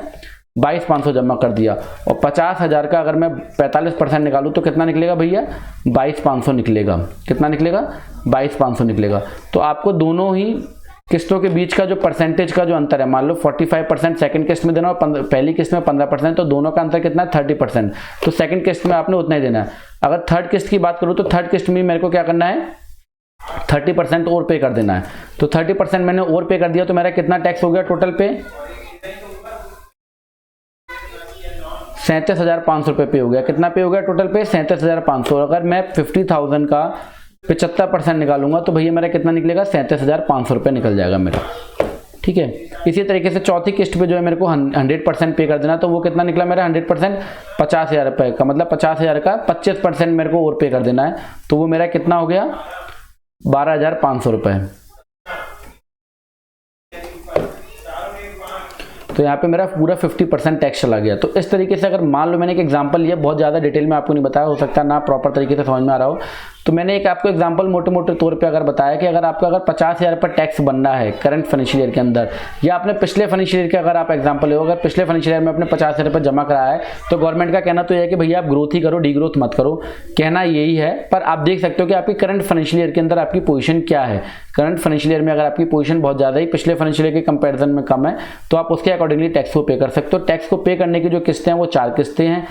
S1: 22,500 जमा कर दिया। और 50,000 का अगर मैं 45% निकालूं तो कितना निकलेगा भैया, 22,500 निकलेगा। कितना निकलेगा, 22,500 निकलेगा। तो आपको दोनों ही किस्तों के बीच का जो परसेंटेज का जो अंतर है, मान लो 45% सेकंड किस्त में देना और पहली किस्त में 15%, तो दोनों का अंतर कितना है, 30%। तो सेकंड किस्त में आपने उतना ही देना है। अगर थर्ड किस्त की बात करूं तो थर्ड किस्त में मेरे को क्या करना है, 30% और पे कर देना है। तो 30% मैंने और पे कर दिया तो मेरा कितना टैक्स हो गया टोटल पे, 37,500 रुपये पे हो गया। कितना पे हो गया टोटल पे, 37,500। अगर मैं 50,000 का 75% निकालूंगा तो भैया मेरा कितना निकलेगा, 37,500 रुपये निकल जाएगा मेरा। ठीक है, इसी तरीके से चौथी किस्त पे जो है मेरे को 100% पे कर देना, तो वो कितना निकला मेरा 100%, 50,000 रुपये का, मतलब 50,000 का 25% मेरे को और पे कर देना है। तो वो मेरा कितना हो गया, 12,500 रुपये। तो यहाँ पे मेरा पूरा 50% टैक्स चला गया। तो इस तरीके से अगर मान लो मैंने एक एग्जांपल लिया, बहुत ज़्यादा डिटेल में आपको नहीं बताया, हो सकता है ना प्रॉपर तरीके से समझ में आ रहा हो, तो मैंने एक आपको एग्जांपल मोटे मोटे तौर पे अगर बताया कि अगर आपका अगर 50,000 पर टैक्स बनना है करंट फाइनेंशियल ईयर के अंदर, या अपने पिछले फाइनेंशियल ईयर के अगर आप एग्जांपल हो, अगर पिछले फाइनेंशियल ईयर में अपने 50,000 रुपये जमा कराया है, तो गवर्नमेंट का कहना तो यह है कि भैया आप ग्रोथ ही करो, डी ग्रोथ मत करो, कहना यही है। पर आप देख सकते हो कि आपकी करंट फाइनेंशियल ईयर के अंदर आपकी पोजीशन क्या है। करंट फाइनेंशियल ईयर में अगर आपकी पोजीशन बहुत ज़्यादा ही पिछले फाइनेंशियल ईयर के कंपैरिजन में कम है, तो आप उसके अकॉर्डिंगली टैक्स को पे कर सकते हो। टैक्स को पे करने की जो किस्तें हैं वो 4 किस्तें हैं,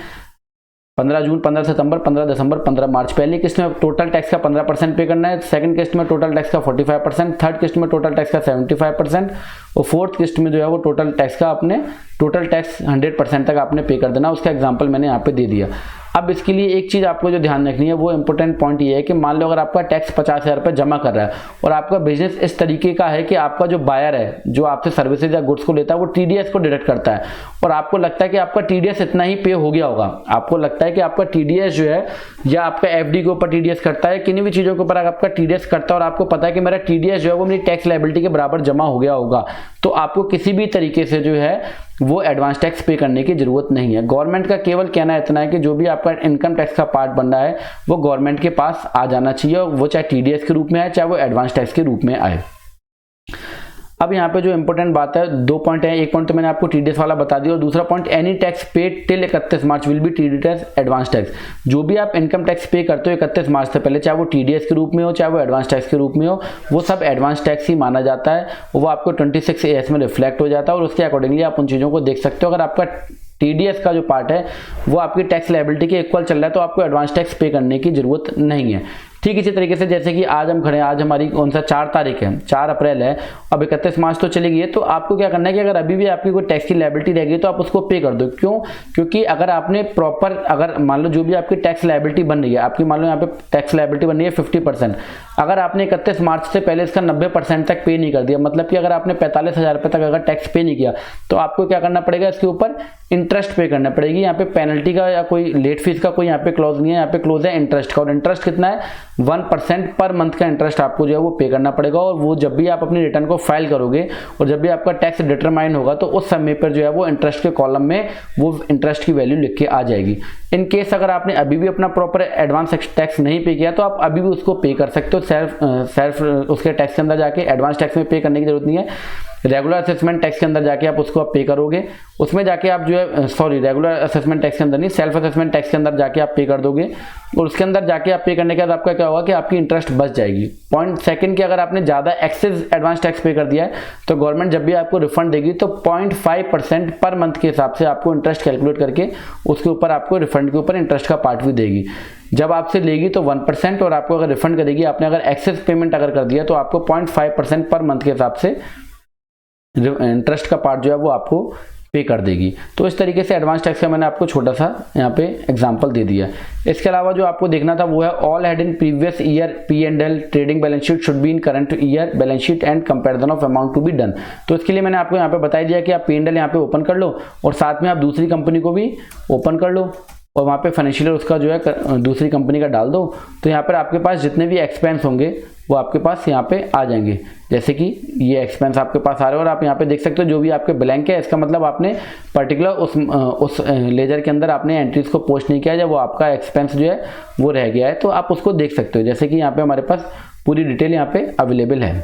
S1: 15 जून, 15 सितंबर, 15 दिसंबर, 15 मार्च। पहली किस्त में टोटल टैक्स का 15% पे करना है, सेकंड किस्त में टोटल टैक्स का 45%, थर्ड किस्त में टोटल टैक्स का 75% और फोर्थ किस्त में जो है वो टोटल टैक्स का अपने टोटल टैक्स 100% तक आपने पे कर देना। उसका एग्जाम्पल मैंने यहाँ पे दे दिया। अब इसके लिए एक चीज़ आपको जो ध्यान रखनी है वो इंपॉर्टेंट पॉइंट ये है कि मान लो अगर आपका टैक्स 50,000 रुपये जमा कर रहा है और आपका बिजनेस इस तरीके का है कि आपका जो बायर है, जो आपसे सर्विसेज या गुड्स को लेता है, वो टीडीएस को डिडक्ट करता है और आपको लगता है कि आपका टीडीएस इतना ही पे हो गया होगा, आपको लगता है कि आपका टीडीएस जो है या आपका एफडी के ऊपर टीडीएस करता है, किन्हीं भी चीज़ों के ऊपर आपका टीडीएस करता है और आपको पता है कि मेरा टीडीएस जो है वो मेरी टैक्स लायबिलिटी के बराबर जमा हो गया होगा, तो आपको किसी भी तरीके से जो है वो एडवांस टैक्स पे करने की जरूरत नहीं है। गवर्नमेंट का केवल कहना इतना है कि जो भी आपका इनकम टैक्स का पार्ट बन रहा है वो गवर्नमेंट के पास आ जाना चाहिए, वो चाहे टीडीएस के रूप में आए चाहे वो एडवांस टैक्स के रूप में आए। अब यहाँ पे जो इंपॉर्टेंट बात है, 2 पॉइंट है। एक पॉइंट तो मैंने आपको टीडीएस वाला बता दिया और दूसरा point, any tax paid till 31 March will be treated as advance tax. जो भी आप इनकम टैक्स पे करते हो 31 मार्च से पहले, चाहे वो टीडीएस के रूप में हो चाहे वो एडवांस टैक्स के रूप में हो, वो सब एडवांस टैक्स ही माना जाता है। वो आपको 26 AS में रिफ्लेक्ट हो जाता है और उसके अकॉर्डिंगली आप उन चीज़ों को देख सकते हो। अगर आपका टीडीएस का जो पार्ट है वो आपकी टैक्स लायबिलिटी के इक्वल चल रहा है तो आपको एडवांस टैक्स पे करने की जरूरत नहीं है। ठीक इसी तरीके से जैसे कि आज हम खड़े हैं, आज हमारी कौन सा 4 तारीख है, 4 अप्रैल है, अब 31 मार्च तो चली गई है, तो आपको क्या करना है कि अगर अभी भी आपकी कोई टैक्स की लायबिलिटी रह गई तो आप उसको पे कर दो। क्यों? क्योंकि अगर आपने प्रॉपर, अगर मान लो जो भी आपकी टैक्स लायबिलिटी बन रही है, आपकी मान लो यहाँ पे टैक्स लायबिलिटी बन रही है 50%, अगर आपने 31 मार्च से पहले इसका 90% तक पे नहीं कर दिया, मतलब कि अगर आपने 45,000 रुपये तक अगर टैक्स पे नहीं किया तो आपको क्या करना पड़ेगा, इसके ऊपर इंटरेस्ट पे करना पड़ेगी। यहाँ पे पेनल्टी का या कोई लेट फीस का कोई यहाँ पे क्लॉज नहीं है, यहाँ पे क्लोज है इंटरेस्ट का, और इंटरेस्ट कितना है 1% पर मंथ का इंटरेस्ट आपको जो है वो पे करना पड़ेगा। और वो जब भी आप अपनी रिटर्न को फाइल करोगे और जब भी आपका टैक्स डिटरमाइन होगा तो उस समय पर जो है वो इंटरेस्ट के कॉलम में वो इंटरेस्ट की वैल्यू लिख के आ जाएगी। इन केस अगर आपने अभी भी अपना प्रॉपर एडवांस टैक्स नहीं पे किया तो आप अभी भी उसको पे कर सकते हो, सेल्फ उसके टैक्स के अंदर जाके। एडवांस टैक्स में पे करने की जरूरत नहीं है, रेगुलर असेसमेंट टैक्स के अंदर जाके आप उसको पे करोगे, उसमें जाके आप जो है रेगुलर असेसमेंट टैक्स के अंदर नहीं, सेल्फ असेसमेंट टैक्स के अंदर जाके आप पे कर दोगे और उसके अंदर जाके आप पे करने के बाद आपका क्या होगा कि आपकी इंटरेस्ट बच जाएगी। पॉइंट सेकंड कि अगर आपने ज़्यादा एक्सेस एडवांस टैक्स पे कर दिया है तो गवर्नमेंट जब भी आपको रिफंड देगी तो 0.5% पर मंथ के हिसाब से आपको इंटरेस्ट कैलकुलेट करके उसके ऊपर आपको रिफंड के ऊपर इंटरेस्ट का पार्ट भी देगी। जब आपसे लेगी तो 1% और आपको अगर रिफंड करेगी, आपने अगर एक्सेस पेमेंट अगर कर दिया तो आपको 0.5% पर मंथ के हिसाब से इंटरेस्ट का पार्ट जो है वो आपको पे कर देगी। तो इस तरीके से एडवांस टैक्स का मैंने आपको छोटा सा यहाँ पे एग्जांपल दे दिया। इसके अलावा जो आपको देखना था वो है all head in previous year P&L trading balance sheet should be in current year balance sheet and comparison of amount to be done. तो इसके लिए मैंने आपको यहाँ पे बता दिया कि आप P&L यहाँ पे ओपन कर लो और साथ में आप दूसरी कंपनी को भी ओपन कर लो और वहाँ पे फाइनेंशियल उसका जो है दूसरी कंपनी का डाल दो। तो यहाँ पर आपके पास जितने भी एक्सपेंस होंगे वो आपके पास यहाँ पे आ जाएंगे। जैसे कि ये एक्सपेंस आपके पास आ रहे हैं और आप यहाँ पे देख सकते हो जो भी आपके ब्लैंक है, इसका मतलब आपने पर्टिकुलर उस लेजर के अंदर आपने एंट्रीज को पोस्ट नहीं किया, जब वो आपका एक्सपेंस जो है वो रह गया है तो आप उसको देख सकते हो। जैसे कि यहाँ पे हमारे पास पूरी डिटेल यहाँ पे अवेलेबल है।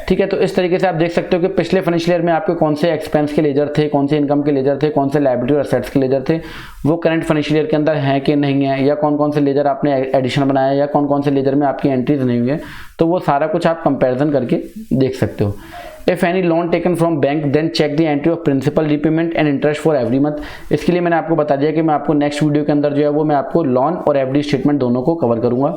S1: ठीक है, तो इस तरीके से आप देख सकते हो कि पिछले फाइनेंशियल ईयर में आपके कौन से एक्सपेंस के लेजर थे, कौन से इनकम के लेजर थे, कौन से लायबिलिटी और असेट्स के लेजर थे, वो करंट फाइनेंशियल ईयर के अंदर हैं कि नहीं है, या कौन कौन से लेजर आपने एडिशन बनाया या कौन कौन से लेजर में आपकी एंट्रीज नहीं हुई है। तो वो सारा कुछ आप कंपेरिजन करके देख सकते हो। If any loan taken from bank then check the entry of principal repayment and interest for every month. इसके लिए मैंने आपको बता दिया कि मैं आपको नेक्स्ट वीडियो के अंदर जो है वो मैं आपको लोन और एफडी स्टेटमेंट दोनों को कवर करूंगा।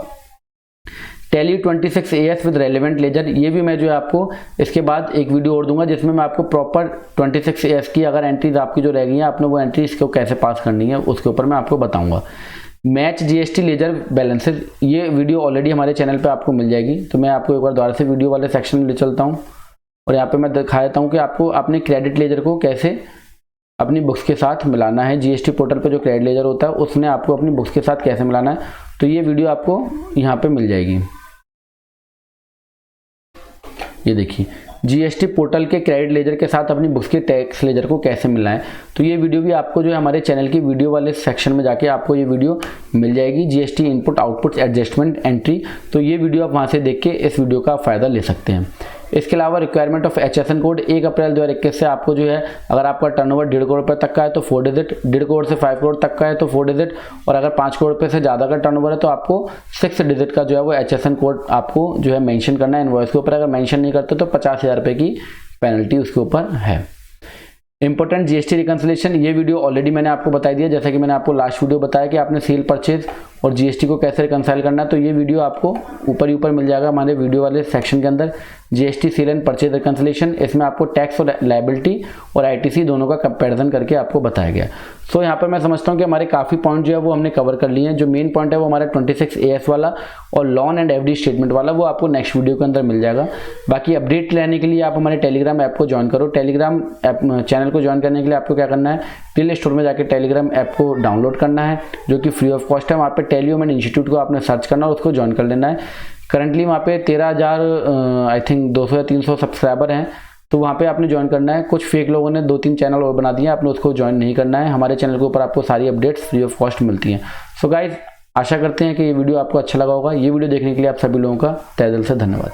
S1: Tally 26 AS with relevant ledger, ये भी मैं जो है आपको इसके बाद एक वीडियो और दूंगा जिसमें मैं आपको प्रॉपर 26 AS की अगर एंट्रीज आपकी जो रह गई हैं आपने वो एंट्रीज को कैसे पास करनी है उसके ऊपर मैं आपको बताऊंगा। मैच GST लेजर बैलेंसेज, ये वीडियो ऑलरेडी हमारे चैनल पे आपको मिल जाएगी। तो मैं आपको एक बार दोबारा से वीडियो वाले सेक्शन में ले चलता हूँ और यहाँ पे मैं दिखा देता हूँ कि आपको अपने क्रेडिट लेजर को कैसे अपनी बुक्स के साथ मिलाना है। GST पोर्टल पे जो क्रेडिट लेजर होता है उसने आपको अपनी बुक्स के साथ कैसे मिलाना है, तो ये वीडियो आपको यहाँ पे मिल जाएगी। ये देखिए GST पोर्टल के क्रेडिट लेजर के साथ अपनी बुक्स के टैक्स लेजर को कैसे मिलना है, तो ये वीडियो भी आपको जो है हमारे चैनल की वीडियो वाले सेक्शन में जाके आपको ये वीडियो मिल जाएगी। GST input output adjustment entry, तो ये वीडियो आप वहाँ से देख के इस वीडियो का फ़ायदा ले सकते हैं। इसके अलावा रिक्वायरमेंट ऑफ HSN कोड 1 अप्रैल 2021 से आपको जो है अगर आपका टर्नओवर 1.5 करोड़ रुपये तक का है तो 4 डिजिट, 1.5 करोड़ से 5 करोड़ तक का है तो 4 डिजिट, और अगर 5 करोड़ रुपये से ज़्यादा का टर्नओवर है तो आपको 6 डिजिट का जो है वो HSN कोड आपको जो है मेंशन करना है इनवॉइस के ऊपर। अगर मेंशन नहीं करते तो 50,000 रुपये की पेनल्टी उसके ऊपर है। इंपॉर्टेंट GST रिकंसिलेशन, ये वीडियो ऑलरेडी मैंने आपको बता दिया। जैसा कि मैंने आपको लास्ट वीडियो बताया कि आपने सेल परचेज और जीएसटी को कैसे रिकंसाइल करना है, तो ये वीडियो आपको ऊपर ही ऊपर मिल जाएगा हमारे वीडियो वाले सेक्शन के अंदर, GST cell and purchase reconciliation. इसमें आपको टैक्स और लायबिलिटी और आईटीसी दोनों का कंपैरिजन करके आपको बताया गया। सो यहाँ पर मैं समझता हूँ कि हमारे काफ़ी पॉइंट जो है वो हमने कवर कर लिए हैं। जो मेन पॉइंट है वो हमारा 26AS वाला और लॉन एंड एफडी स्टेटमेंट वाला, वो आपको नेक्स्ट वीडियो के अंदर मिल जाएगा। बाकी अपडेट लेने के लिए आप हमारे टेलीग्राम ऐप को ज्वाइन करो। टेलीग्राम ऐप चैनल को ज्वाइन करने के लिए आपको क्या करना है, प्ले स्टोर में जाकर टेलीग्राम ऐप को डाउनलोड करना है, जो कि फ्री ऑफ कॉस्ट है। वहाँ पे टेलीओमेन इंस्टीट्यूट को आपने सर्च करना और उसको ज्वाइन कर लेना है। करंटली वहाँ पे 13,000 आई थिंक 200 या 300 सब्सक्राइबर हैं, तो वहाँ पे आपने ज्वाइन करना है। कुछ फेक लोगों ने 2-3 चैनल और बना दिए, आपने उसको ज्वाइन नहीं करना है। हमारे चैनल के ऊपर आपको सारी अपडेट्स फ्री ऑफ कॉस्ट मिलती हैं। सो गाइज, आशा करते हैं कि ये वीडियो आपको अच्छा लगा होगा। ये वीडियो देखने के लिए आप सभी लोगों का तहे दिल से धन्यवाद।